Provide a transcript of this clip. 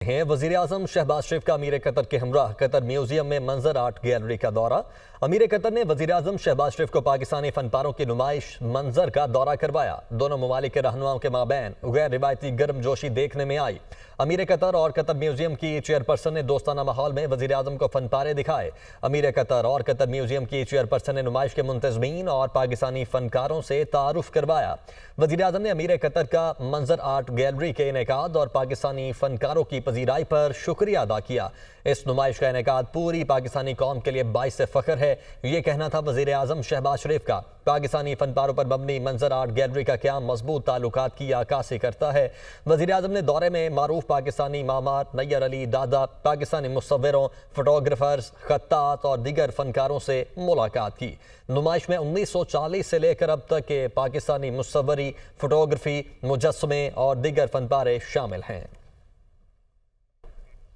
हैं वजीर आजम शहबाज शरीफ का अमीर कतर के हमराह कतर म्यूजियम में मंजर आर्ट गैलरी का दौरा। अमीर कतर ने वजीर आजम शहबाज शरीफ को पाकिस्तानी फनपारों की नुमाइश मंजर का दौरा करवाया। दोनों ममालिक के रहनुमाओं के माबैन गैर रिवायती गर्मजोशी देखने में आई। अमीर कतर और कतर म्यूजियम की चेयरपर्सन ने दोस्ताना माहौल में वजीर आजम को फनपारे दिखाए। अमीर कतर और कतर म्यूजियम की चेयरपर्सन ने नुमाइश के मुंतजमीन और पाकिस्तानी फनकारों से तारुफ करवाया। वजीर आजम ने अमीर कतर का मंजर आर्ट गैलरी के इनेकाद और पाकिस्तानी फनकारों की पजीराई पर शुक्रिया अदा किया। इस नुमाइश का इनेकाद पूरी पाकिस्तानी कौम के लिए बाइस फख्र है, ये कहना था वजीर आजम शहबाज शरीफ का। पाकिस्तानी फनपारों पर मबनी मंजर आर्ट गैलरी का क्याम मजबूत ताल्लुकात की अक्कासी करता है। वजीर आजम ने दौरे में मारूफ पाकिस्तानी मामार नैयर अली दादा, पाकिस्तानी मुसव्विरों, फोटोग्राफर्स, खत्तात और दीगर फनकारों से मुलाकात की। नुमाइश में 1940 से लेकर अब तक के पाकिस्तानी मुसव्वरी, फोटोग्राफी, मुजस्समे और दीगर फनपारे शामिल हैं।